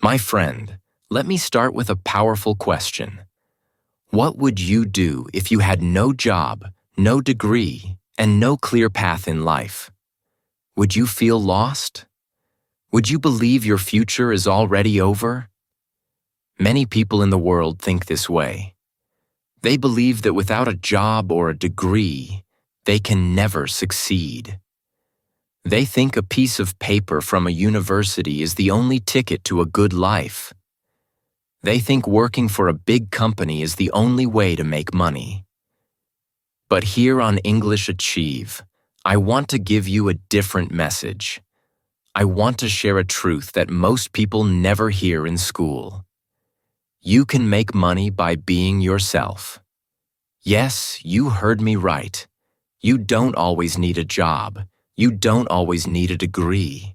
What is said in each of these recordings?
My friend, let me start with a powerful question. What would you do if you had no job, no degree, and no clear path in life? Would you feel lost? Would you believe your future is already over? Many people in the world think this way. They believe that without a job or a degree, they can never succeed. They think a piece of paper from a university is the only ticket to a good life. They think working for a big company is the only way to make money. But here on English Achieve, I want to give you a different message. I want to share a truth that most people never hear in school. You can make money by being yourself. Yes, you heard me right. You don't always need a job. You don't always need a degree.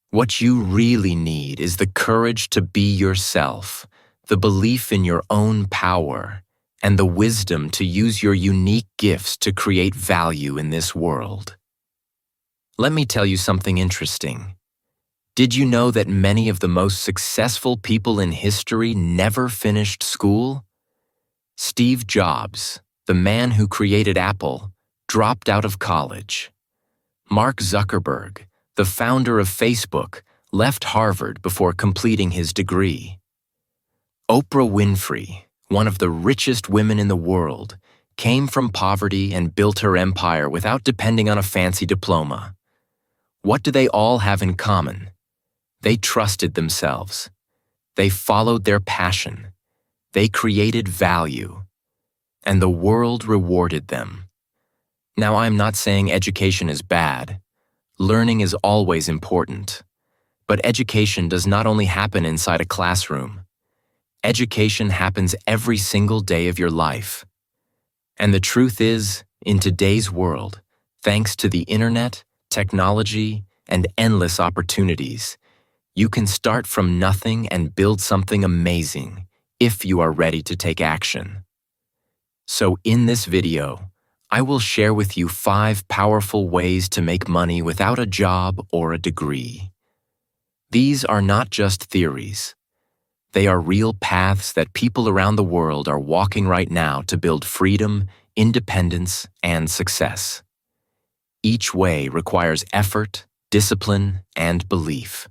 What you really need is the courage to be yourself, the belief in your own power, and the wisdom to use your unique gifts to create value in this world. Let me tell you something interesting. Did you know that many of the most successful people in history never finished school? Steve Jobs, the man who created Apple, dropped out of college. Mark Zuckerberg, the founder of Facebook, left Harvard before completing his degree. Oprah Winfrey, one of the richest women in the world, came from poverty and built her empire without depending on a fancy diploma. What do they all have in common? They trusted themselves. They followed their passion. They created value. And the world rewarded them. Now, I'm not saying education is bad. Learning is always important. But education does not only happen inside a classroom. Education happens every single day of your life. And the truth is, in today's world, thanks to the internet, technology, and endless opportunities, you can start from nothing and build something amazing if you are ready to take action. So in this video, I will share with you 5 powerful ways to make money without a job or a degree. These are not just theories. They are real paths that people around the world are walking right now to build freedom, independence, and success. Each way requires effort, discipline, and belief.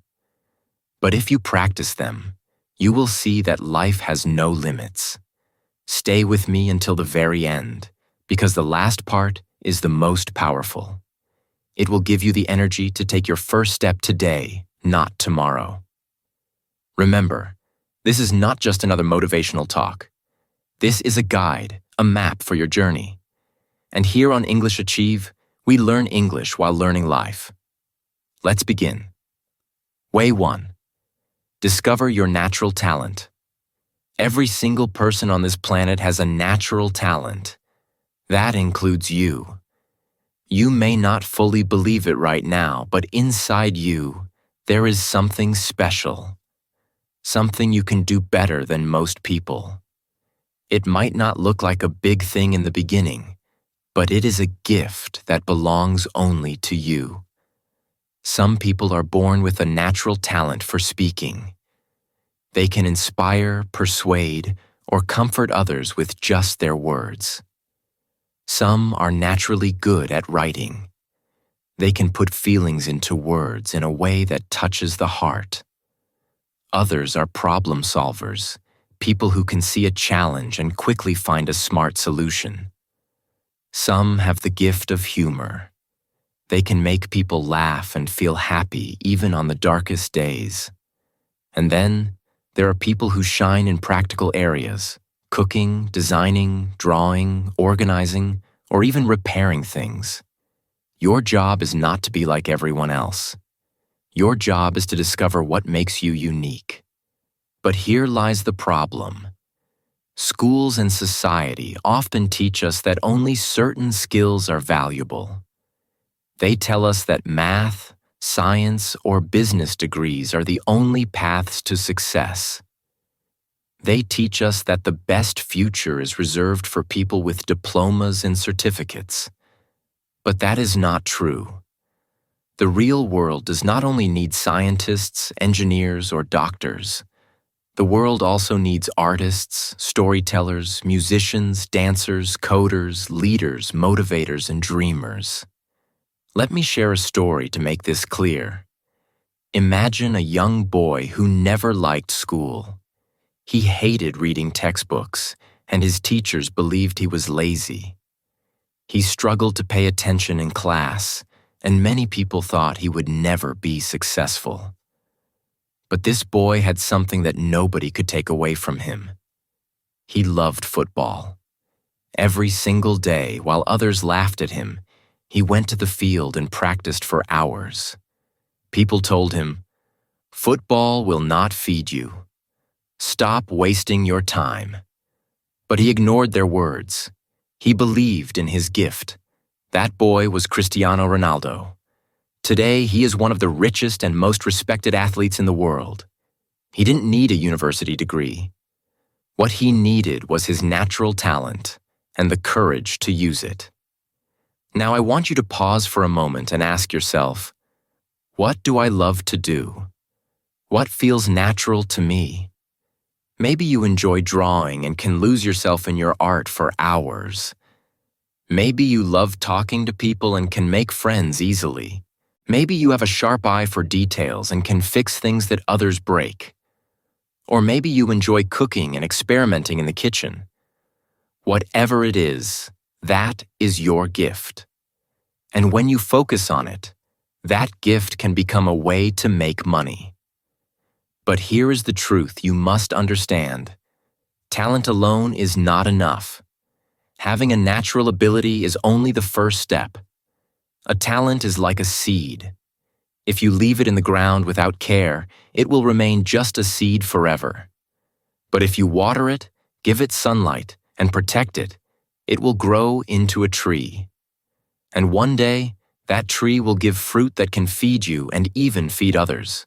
But if you practice them, you will see that life has no limits. Stay with me until the very end, because the last part is the most powerful. It will give you the energy to take your first step today, not tomorrow. Remember, this is not just another motivational talk. This is a guide, a map for your journey. And here on English Achieve, we learn English while learning life. Let's begin. Way 1. Discover your natural talent. Every single person on this planet has a natural talent. That includes you. You may not fully believe it right now, but inside you, there is something special. Something you can do better than most people. It might not look like a big thing in the beginning, but it is a gift that belongs only to you. Some people are born with a natural talent for speaking. They can inspire, persuade, or comfort others with just their words. Some are naturally good at writing. They can put feelings into words in a way that touches the heart. Others are problem solvers, people who can see a challenge and quickly find a smart solution. Some have the gift of humor. They can make people laugh and feel happy even on the darkest days. And then, there are people who shine in practical areas, cooking, designing, drawing, organizing, or even repairing things. Your job is not to be like everyone else. Your job is to discover what makes you unique. But here lies the problem. Schools and society often teach us that only certain skills are valuable. They tell us that math, science, or business degrees are the only paths to success. They teach us that the best future is reserved for people with diplomas and certificates. But that is not true. The real world does not only need scientists, engineers, or doctors. The world also needs artists, storytellers, musicians, dancers, coders, leaders, motivators, and dreamers. Let me share a story to make this clear. Imagine a young boy who never liked school. He hated reading textbooks, and his teachers believed he was lazy. He struggled to pay attention in class, and many people thought he would never be successful. But this boy had something that nobody could take away from him. He loved football. Every single day, while others laughed at him, he went to the field and practiced for hours. People told him, "Football will not feed you. Stop wasting your time." But he ignored their words. He believed in his gift. That boy was Cristiano Ronaldo. Today, he is one of the richest and most respected athletes in the world. He didn't need a university degree. What he needed was his natural talent and the courage to use it. Now, I want you to pause for a moment and ask yourself, what do I love to do? What feels natural to me? Maybe you enjoy drawing and can lose yourself in your art for hours. Maybe you love talking to people and can make friends easily. Maybe you have a sharp eye for details and can fix things that others break. Or maybe you enjoy cooking and experimenting in the kitchen. Whatever it is, that is your gift. And when you focus on it, that gift can become a way to make money. But here is the truth you must understand. Talent alone is not enough. Having a natural ability is only the first step. A talent is like a seed. If you leave it in the ground without care, it will remain just a seed forever. But if you water it, give it sunlight, and protect it, it will grow into a tree. And one day, that tree will give fruit that can feed you and even feed others.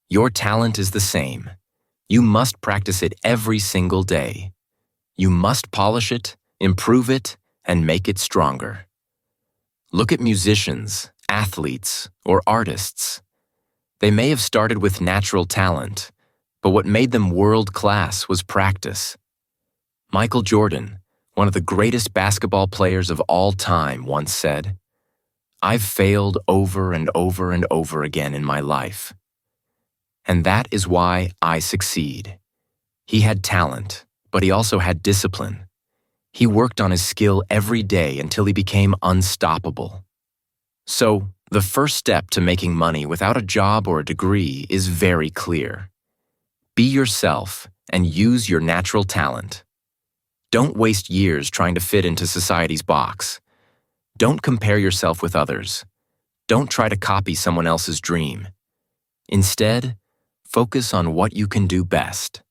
Your talent is the same. You must practice it every single day. You must polish it, improve it, and make it stronger. Look at musicians, athletes, or artists. They may have started with natural talent, but what made them world-class was practice. Michael Jordan, one of the greatest basketball players of all time, once said, "I've failed over and over and over again in my life. And that is why I succeed." He had talent, but he also had discipline. He worked on his skill every day until he became unstoppable. So, the first step to making money without a job or a degree is very clear. Be yourself and use your natural talent. Don't waste years trying to fit into society's box. Don't compare yourself with others. Don't try to copy someone else's dream. Instead, focus on what you can do best.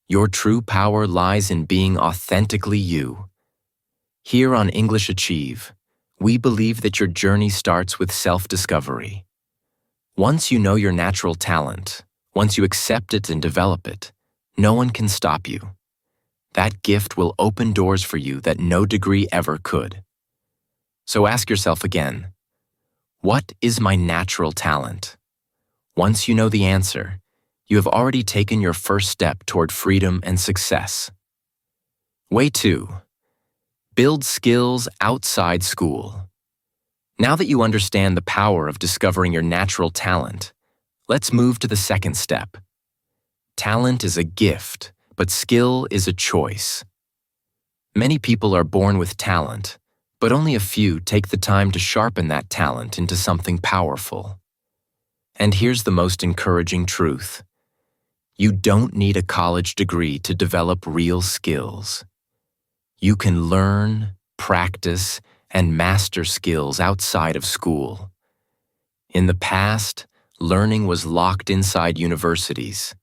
Your true power lies in being authentically you. Here on English Achieve, we believe that your journey starts with self-discovery. Once you know your natural talent, once you accept it and develop it, no one can stop you. That gift will open doors for you that no degree ever could. So ask yourself again, what is my natural talent? Once you know the answer, you have already taken your first step toward freedom and success. Way 2. Build skills outside school. Now that you understand the power of discovering your natural talent, let's move to the second step. Talent is a gift, but skill is a choice. Many people are born with talent, but only a few take the time to sharpen that talent into something powerful. And here's the most encouraging truth. You don't need a college degree to develop real skills. You can learn, practice, and master skills outside of school. In the past, learning was locked inside universities.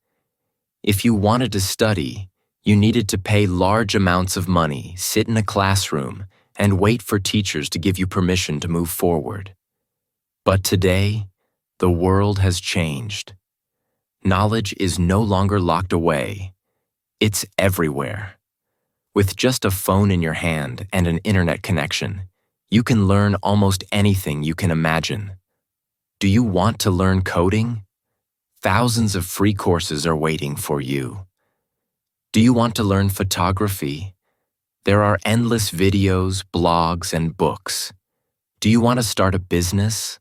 If you wanted to study, you needed to pay large amounts of money, sit in a classroom, and wait for teachers to give you permission to move forward. But today, the world has changed. Knowledge is no longer locked away. It's everywhere. With just a phone in your hand and an internet connection, you can learn almost anything you can imagine. Do you want to learn coding? Thousands of free courses are waiting for you. Do you want to learn photography? There are endless videos, blogs, and books. Do you want to start a business?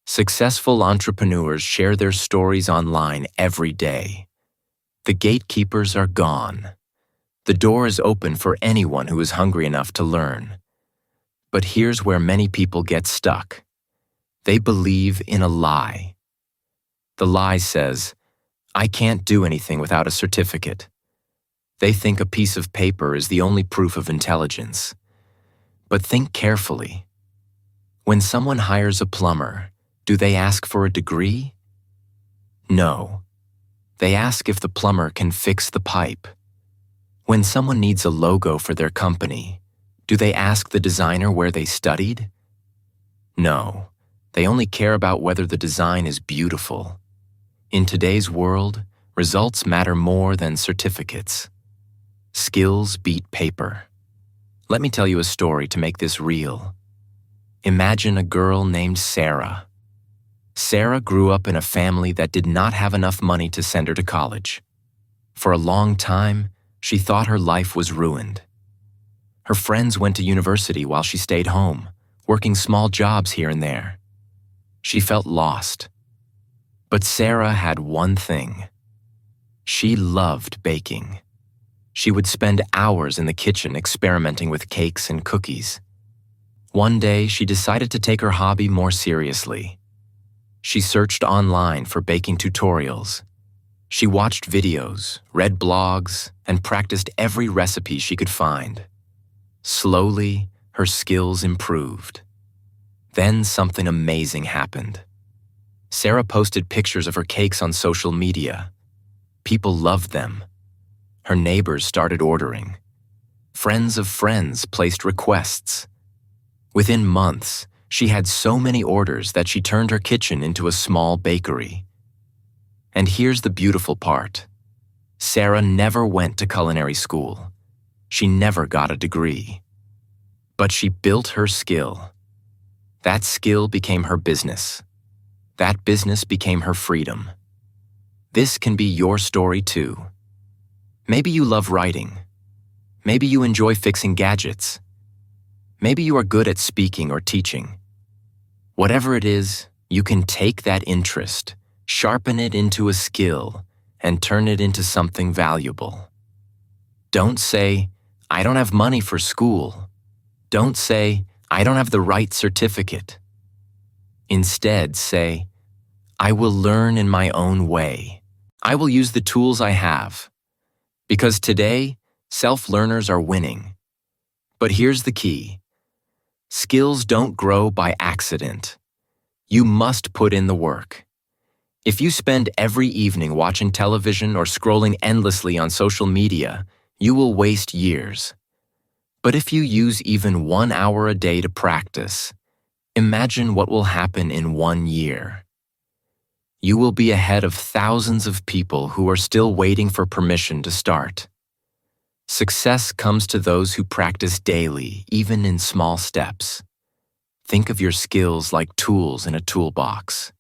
Successful entrepreneurs share their stories online every day. The gatekeepers are gone. The door is open for anyone who is hungry enough to learn. But here's where many people get stuck. They believe in a lie. The lie says, "I can't do anything without a certificate." They think a piece of paper is the only proof of intelligence. But think carefully. When someone hires a plumber, do they ask for a degree? No. They ask if the plumber can fix the pipe. When someone needs a logo for their company, do they ask the designer where they studied? No. They only care about whether the design is beautiful. In today's world, results matter more than certificates. Skills beat paper. Let me tell you a story to make this real. Imagine a girl named Sarah. Sarah grew up in a family that did not have enough money to send her to college. For a long time, she thought her life was ruined. Her friends went to university while she stayed home, working small jobs here and there. She felt lost. But Sarah had one thing. She loved baking. She would spend hours in the kitchen experimenting with cakes and cookies. One day, she decided to take her hobby more seriously. She searched online for baking tutorials. She watched videos, read blogs, and practiced every recipe she could find. Slowly, her skills improved. Then something amazing happened. Sarah posted pictures of her cakes on social media. People loved them. Her neighbors started ordering. Friends of friends placed requests. Within months, she had so many orders that she turned her kitchen into a small bakery. And here's the beautiful part. Sarah never went to culinary school. She never got a degree. But she built her skill. That skill became her business. That business became her freedom. This can be your story too. Maybe you love writing. Maybe you enjoy fixing gadgets. Maybe you are good at speaking or teaching. Whatever it is, you can take that interest, sharpen it into a skill, and turn it into something valuable. Don't say, "I don't have money for school." Don't say, "I don't have the right certificate." Instead, say, "I will learn in my own way. I will use the tools I have." Because today, self-learners are winning. But here's the key. Skills don't grow by accident. You must put in the work. If you spend every evening watching television or scrolling endlessly on social media, you will waste years. But if you use even 1 hour a day to practice, imagine what will happen in 1 year. You will be ahead of thousands of people who are still waiting for permission to start. Success comes to those who practice daily, even in small steps. Think of your skills like tools in a toolbox.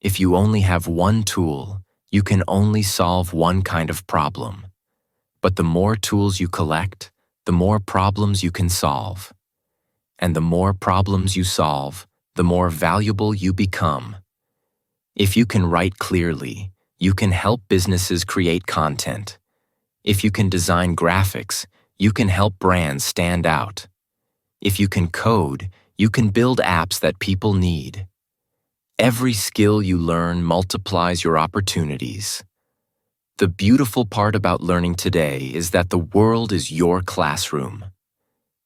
If you only have one tool, you can only solve one kind of problem. But the more tools you collect, the more problems you can solve. And the more problems you solve, the more valuable you become. If you can write clearly, you can help businesses create content. If you can design graphics, you can help brands stand out. If you can code, you can build apps that people need. Every skill you learn multiplies your opportunities. The beautiful part about learning today is that the world is your classroom.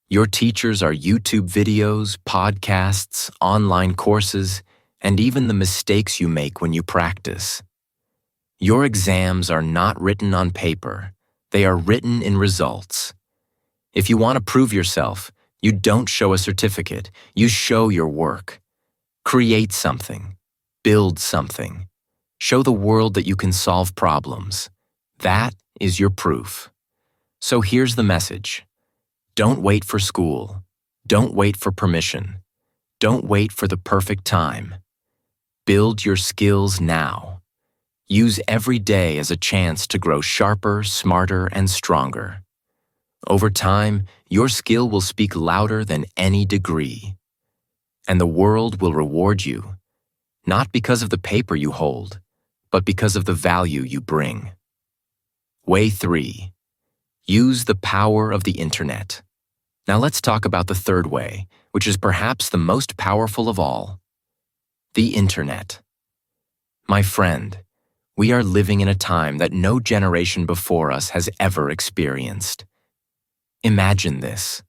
Your teachers are YouTube videos, podcasts, online courses, and even the mistakes you make when you practice. Your exams are not written on paper. They are written in results. If you want to prove yourself, you don't show a certificate. You show your work. Create something. Build something. Show the world that you can solve problems. That is your proof. So here's the message. Don't wait for school. Don't wait for permission. Don't wait for the perfect time. Build your skills now. Use every day as a chance to grow sharper, smarter, and stronger. Over time, your skill will speak louder than any degree. And the world will reward you, not because of the paper you hold, but because of the value you bring. Way 3. Use the power of the internet. Now let's talk about the third way, which is perhaps the most powerful of all. The internet. My friend, we are living in a time that no generation before us has ever experienced. Imagine this.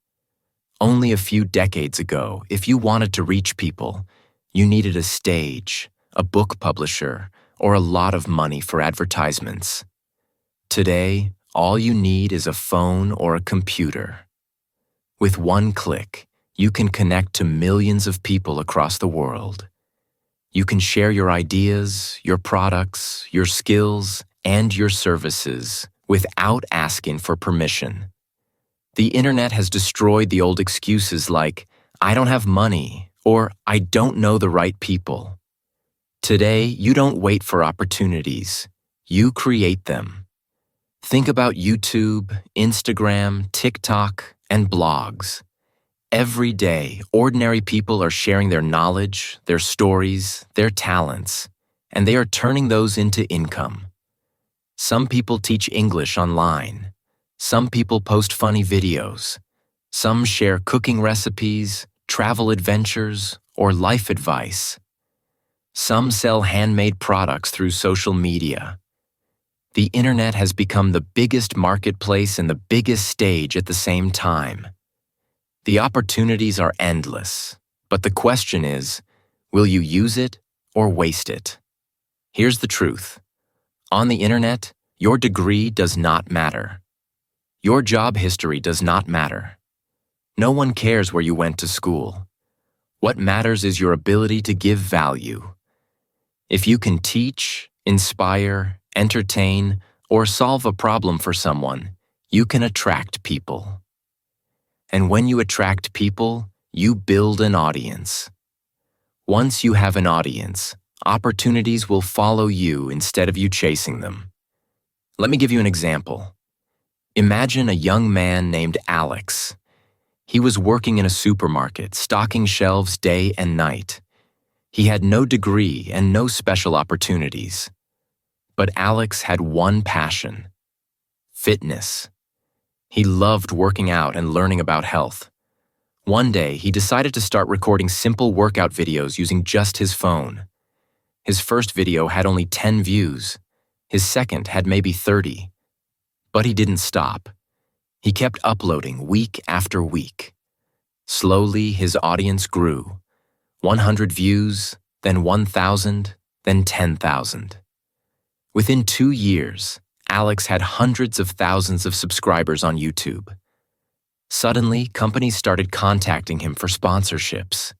Only a few decades ago, if you wanted to reach people, you needed a stage, a book publisher, or a lot of money for advertisements. Today, all you need is a phone or a computer. With one click, you can connect to millions of people across the world. You can share your ideas, your products, your skills, and your services without asking for permission. The internet has destroyed the old excuses like, I don't have money, or I don't know the right people. Today, you don't wait for opportunities. You create them. Think about YouTube, Instagram, TikTok, and blogs. Every day, ordinary people are sharing their knowledge, their stories, their talents, and they are turning those into income. Some people teach English online. Some people post funny videos. Some share cooking recipes, travel adventures, or life advice. Some sell handmade products through social media. The internet has become the biggest marketplace and the biggest stage at the same time. The opportunities are endless, but the question is, will you use it or waste it? Here's the truth. On the internet, your degree does not matter. Your job history does not matter. No one cares where you went to school. What matters is your ability to give value. If you can teach, inspire, entertain, or solve a problem for someone, you can attract people. And when you attract people, you build an audience. Once you have an audience, opportunities will follow you instead of you chasing them. Let me give you an example. Imagine a young man named Alex. He was working in a supermarket, stocking shelves day and night. He had no degree and no special opportunities. But Alex had one passion: fitness. He loved working out and learning about health. One day, he decided to start recording simple workout videos using just his phone. His first video had only 10 views. His second had maybe 30. But he didn't stop. He kept uploading week after week. Slowly, his audience grew. 100 views, then 1,000, then 10,000. Within 2 years, Alex had hundreds of thousands of subscribers on YouTube. Suddenly, companies started contacting him for sponsorships.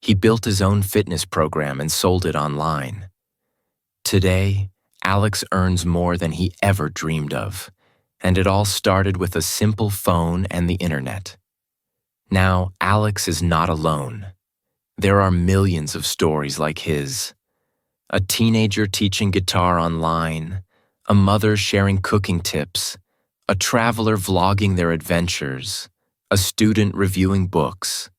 He built his own fitness program and sold it online. Today, Alex earns more than he ever dreamed of, and it all started with a simple phone and the internet. Now, Alex is not alone. There are millions of stories like his. A teenager teaching guitar online, a mother sharing cooking tips, a traveler vlogging their adventures, a student reviewing books.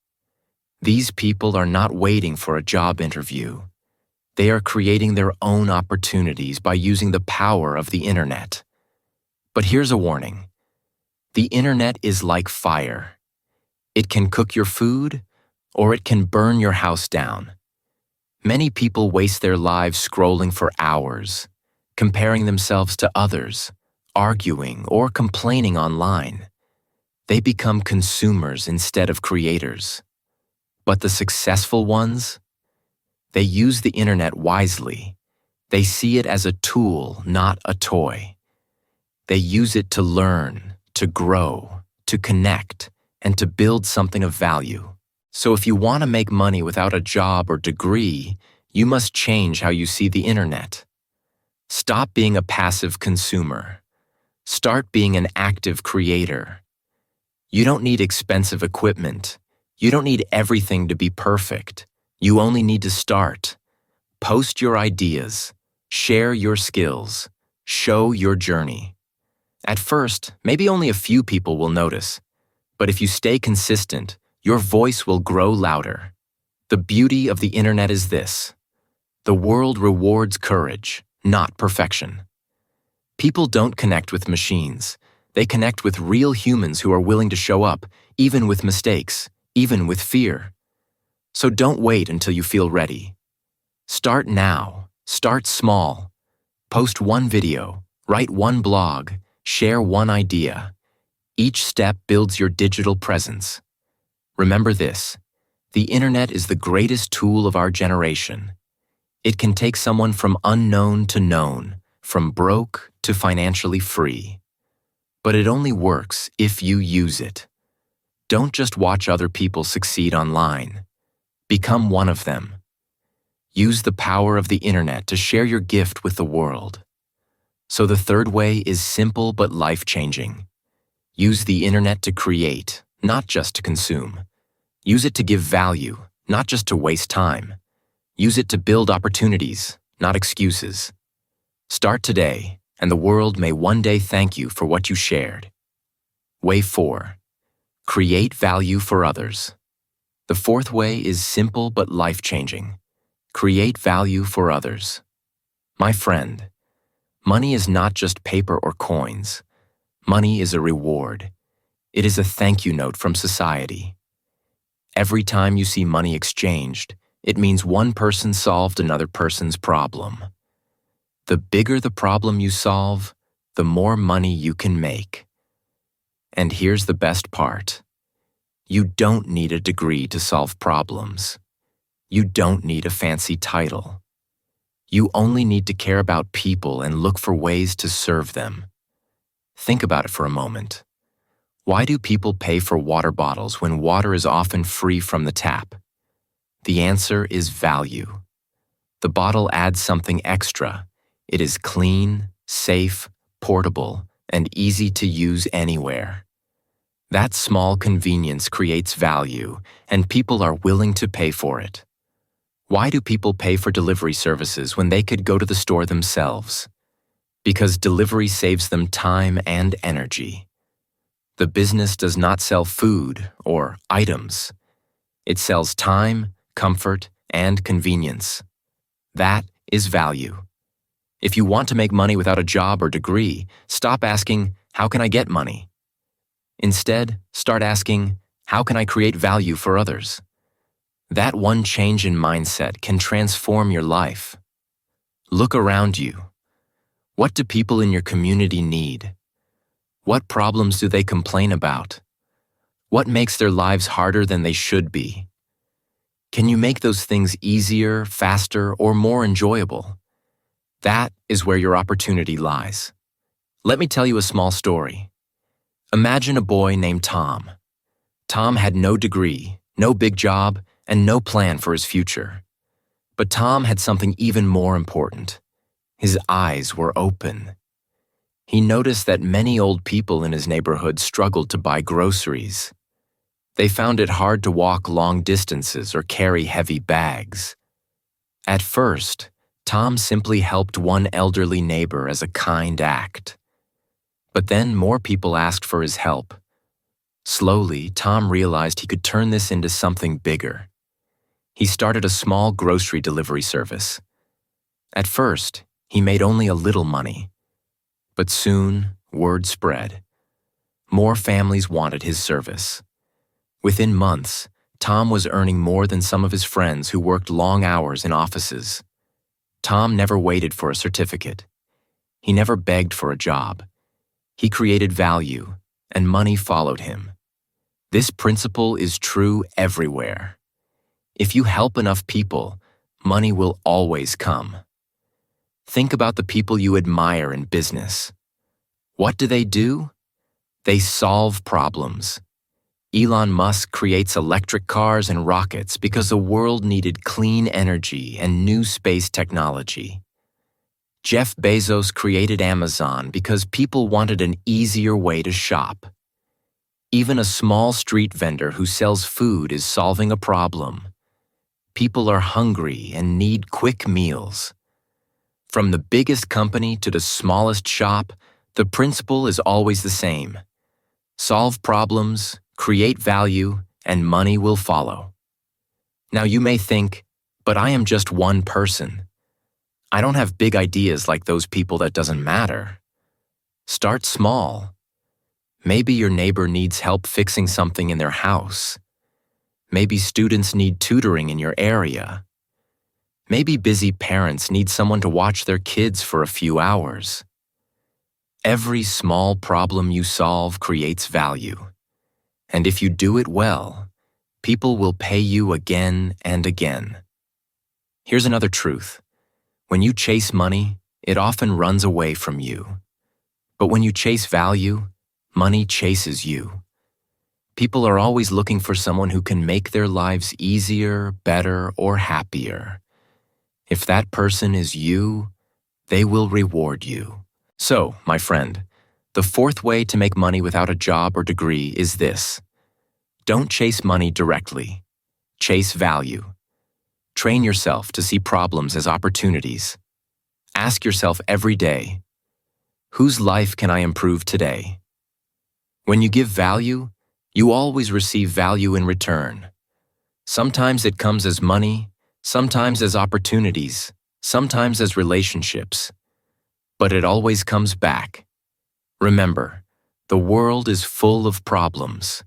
These people are not waiting for a job interview. They are creating their own opportunities by using the power of the internet. But here's a warning. The internet is like fire. It can cook your food, or it can burn your house down. Many people waste their lives scrolling for hours, comparing themselves to others, arguing or complaining online. They become consumers instead of creators. But the successful ones? They use the internet wisely. They see it as a tool, not a toy. They use it to learn, to grow, to connect, and to build something of value. So if you want to make money without a job or degree, you must change how you see the internet. Stop being a passive consumer. Start being an active creator. You don't need expensive equipment. You don't need everything to be perfect. You only need to start. Post your ideas, share your skills, show your journey. At first, maybe only a few people will notice, but if you stay consistent, your voice will grow louder. The beauty of the internet is this: the world rewards courage, not perfection. People don't connect with machines. They connect with real humans who are willing to show up, even with mistakes, even with fear. So don't wait until you feel ready. Start now. Start small. Post one video, write one blog, share one idea. Each step builds your digital presence. Remember this: the internet is the greatest tool of our generation. It can take someone from unknown to known, from broke to financially free. But it only works if you use it. Don't just watch other people succeed online. Become one of them. Use the power of the internet to share your gift with the world. So the third way is simple but life-changing. Use the internet to create, not just to consume. Use it to give value, not just to waste time. Use it to build opportunities, not excuses. Start today, and the world may one day thank you for what you shared. Way 4. Create value for others. The fourth way is simple but life-changing. Create value for others. My friend, money is not just paper or coins. Money is a reward. It is a thank you note from society. Every time you see money exchanged, it means one person solved another person's problem. The bigger the problem you solve, the more money you can make. And here's the best part: you don't need a degree to solve problems. You don't need a fancy title. You only need to care about people and look for ways to serve them. Think about it for a moment. Why do people pay for water bottles when water is often free from the tap? The answer is value. The bottle adds something extra. It is clean, safe, portable, and easy to use anywhere. That small convenience creates value, and people are willing to pay for it. Why do people pay for delivery services when they could go to the store themselves? Because delivery saves them time and energy. The business does not sell food or items. It sells time, comfort, and convenience. That is value. If you want to make money without a job or degree, stop asking, "How can I get money?" Instead, start asking, "How can I create value for others?" That one change in mindset can transform your life. Look around you. What do people in your community need? What problems do they complain about? What makes their lives harder than they should be? Can you make those things easier, faster, or more enjoyable? That is where your opportunity lies. Let me tell you a small story. Imagine a boy named Tom. Tom had no degree, no big job, and no plan for his future. But Tom had something even more important. His eyes were open. He noticed that many old people in his neighborhood struggled to buy groceries. They found it hard to walk long distances or carry heavy bags. At first, Tom simply helped one elderly neighbor as a kind act. But then more people asked for his help. Slowly, Tom realized he could turn this into something bigger. He started a small grocery delivery service. At first, he made only a little money. But soon, word spread. More families wanted his service. Within months, Tom was earning more than some of his friends who worked long hours in offices. Tom never waited for a certificate. He never begged for a job. He created value, and money followed him. This principle is true everywhere. If you help enough people, money will always come. Think about the people you admire in business. What do? They solve problems. Elon Musk creates electric cars and rockets because the world needed clean energy and new space technology. Jeff Bezos created Amazon because people wanted an easier way to shop. Even a small street vendor who sells food is solving a problem. people are hungry and need quick meals. From the biggest company to the smallest shop, the principle is always the same. Solve problems, create value, and money will follow. Now you may think, but I am just one person. I don't have big ideas like those people. That doesn't matter. Start small. Maybe your neighbor needs help fixing something in their house. Maybe students need tutoring in your area. Maybe busy parents need someone to watch their kids for a few hours. Every small problem you solve creates value. And if you do it well, people will pay you again and again. Here's another truth. When you chase money, it often runs away from you. But when you chase value, money chases you. People are always looking for someone who can make their lives easier, better, or happier. If that person is you, they will reward you. So, my friend, the fourth way to make money without a job or degree is this. Don't chase money directly. Chase value. Train yourself to see problems as opportunities. Ask yourself every day, whose life can I improve today? When you give value, you always receive value in return. Sometimes it comes as money, sometimes as opportunities, sometimes as relationships. But it always comes back. Remember, the world is full of problems,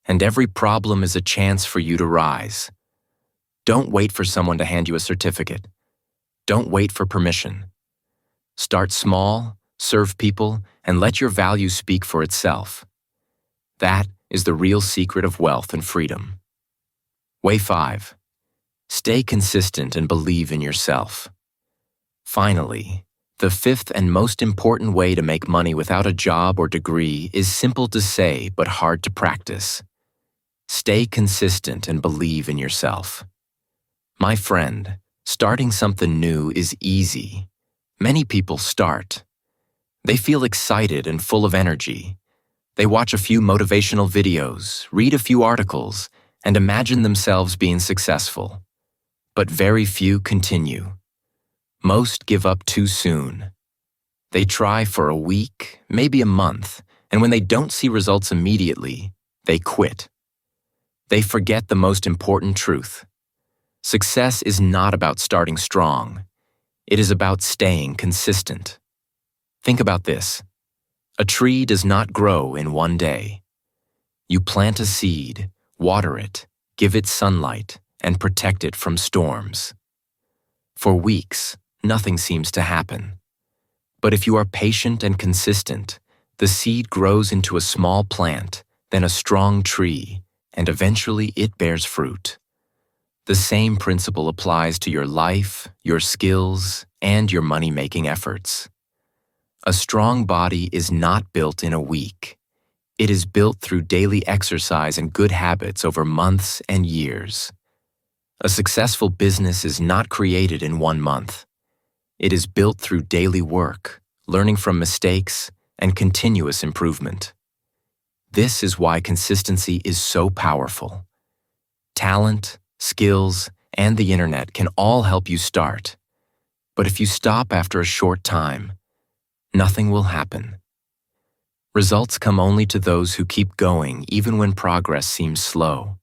and every problem is a chance for you to rise. Don't wait for someone to hand you a certificate. Don't wait for permission. Start small, serve people, and let your value speak for itself. That is the real secret of wealth and freedom. Way 5. Stay consistent and believe in yourself. Finally, the fifth and most important way to make money without a job or degree is simple to say but hard to practice. Stay consistent and believe in yourself. My friend, starting something new is easy. Many people start. They feel excited and full of energy. They watch a few motivational videos, read a few articles, and imagine themselves being successful. But very few continue. Most give up too soon. They try for a week, maybe a month, and when they don't see results immediately, they quit. They forget the most important truth. Success is not about starting strong. It is about staying consistent. Think about this. A tree does not grow in one day. You plant a seed, water it, give it sunlight, and protect it from storms. For weeks, nothing seems to happen. But if you are patient and consistent, the seed grows into a small plant, then a strong tree, and eventually it bears fruit. The same principle applies to your life, your skills, and your money-making efforts. A strong body is not built in a week. It is built through daily exercise and good habits over months and years. A successful business is not created in 1 month. It is built through daily work, learning from mistakes, and continuous improvement. This is why consistency is so powerful. Talent, skills, and the internet can all help you start. But if you stop after a short time, nothing will happen. Results come only to those who keep going even when progress seems slow.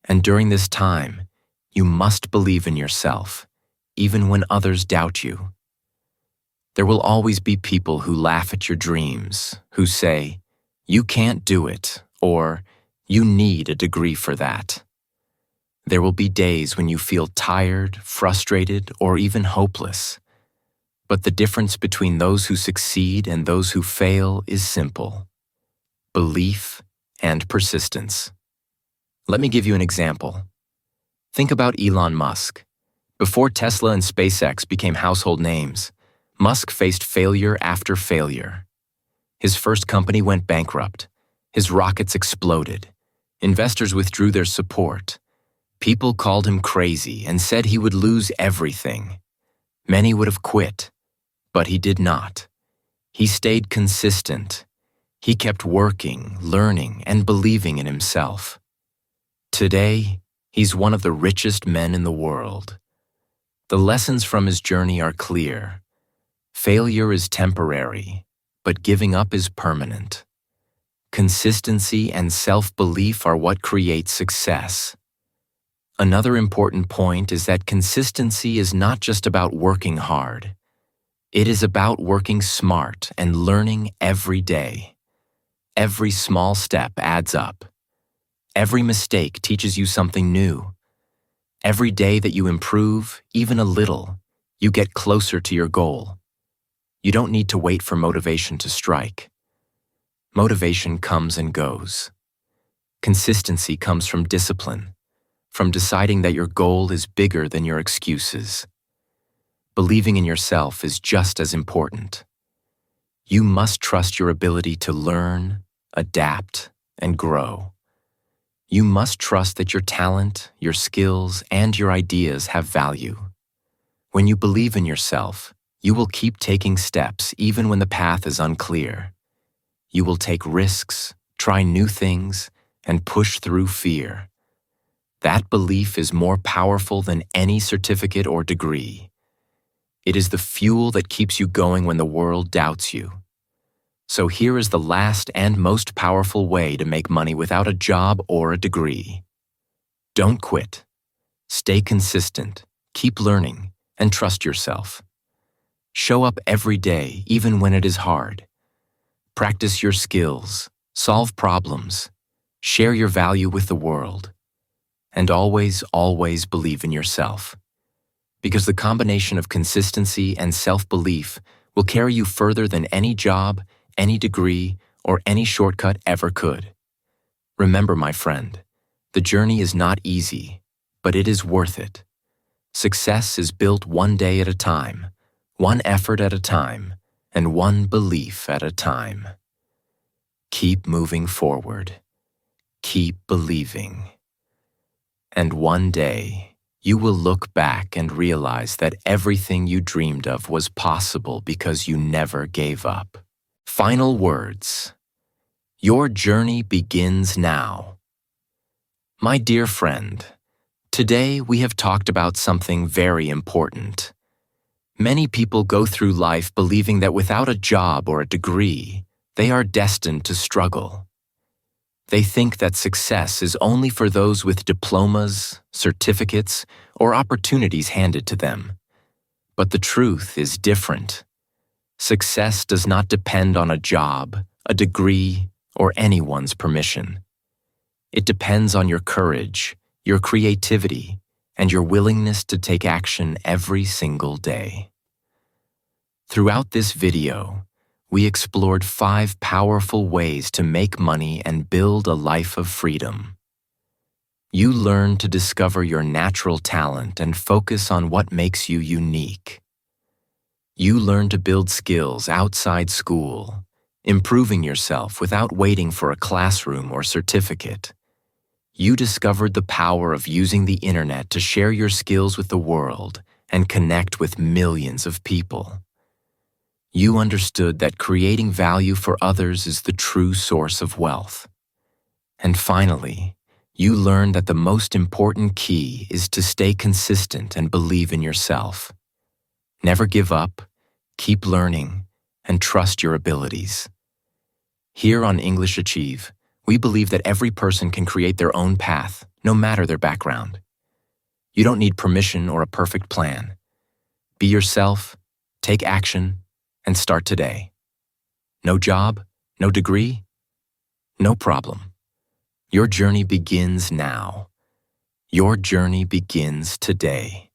And during this time, you must believe in yourself, even when others doubt you. There will always be people who laugh at your dreams, who say, "You can't do it," or "You need a degree for that." There will be days when you feel tired, frustrated, or even hopeless. But the difference between those who succeed and those who fail is simple: belief and persistence. Let me give you an example. Think about Elon Musk. Before Tesla and SpaceX became household names, Musk faced failure after failure. His first company went bankrupt. His rockets exploded. Investors withdrew their support. People called him crazy and said he would lose everything. Many would have quit, but he did not. He stayed consistent. He kept working, learning, and believing in himself. Today, He's one of the richest men in the world. The lessons from his journey are clear. Failure is temporary, but giving up is permanent. Consistency and self-belief are what create success. Another important point is that consistency is not just about working hard. It is about working smart and learning every day. Every small step adds up. Every mistake teaches you something new. Every day that you improve, even a little, you get closer to your goal. You don't need to wait for motivation to strike. Motivation comes and goes. Consistency comes from discipline, from deciding that your goal is bigger than your excuses. Believing in yourself is just as important. You must trust your ability to learn, adapt, and grow. You must trust that your talent, your skills, and your ideas have value. When you believe in yourself, you will keep taking steps even when the path is unclear. You will take risks, try new things, and push through fear. That belief is more powerful than any certificate or degree. It is the fuel that keeps you going when the world doubts you. So here is the last and most powerful way to make money without a job or a degree. Don't quit. Stay consistent, keep learning, and trust yourself. Show up every day, even when it is hard. Practice your skills, solve problems, share your value with the world, and always, always believe in yourself. Because the combination of consistency and self-belief will carry you further than any job, any degree, or any shortcut ever could. Remember, my friend, the journey is not easy, but it is worth it. Success is built one day at a time, one effort at a time, and one belief at a time. Keep moving forward. Keep believing. And one day, you will look back and realize that everything you dreamed of was possible because you never gave up. Final words. Your journey begins now. My dear friend, today we have talked about something very important. Many people go through life believing that without a job or a degree, they are destined to struggle. They think that success is only for those with diplomas, certificates, or opportunities handed to them. But the truth is different. Success does not depend on a job, a degree, or anyone's permission. It depends on your courage, your creativity, and your willingness to take action every single day. Throughout this video, we explored 5 powerful ways to make money and build a life of freedom. You learned to discover your natural talent and focus on what makes you unique. You learned to build skills outside school, improving yourself without waiting for a classroom or certificate. You discovered the power of using the internet to share your skills with the world and connect with millions of people. You understood that creating value for others is the true source of wealth. And finally, you learned that the most important key is to stay consistent and believe in yourself. Never give up, keep learning, and trust your abilities. Here on English Achieve, we believe that every person can create their own path, no matter their background. You don't need permission or a perfect plan. Be yourself, take action, and start today. No job, no degree? No problem. Your journey begins now. Your journey begins today.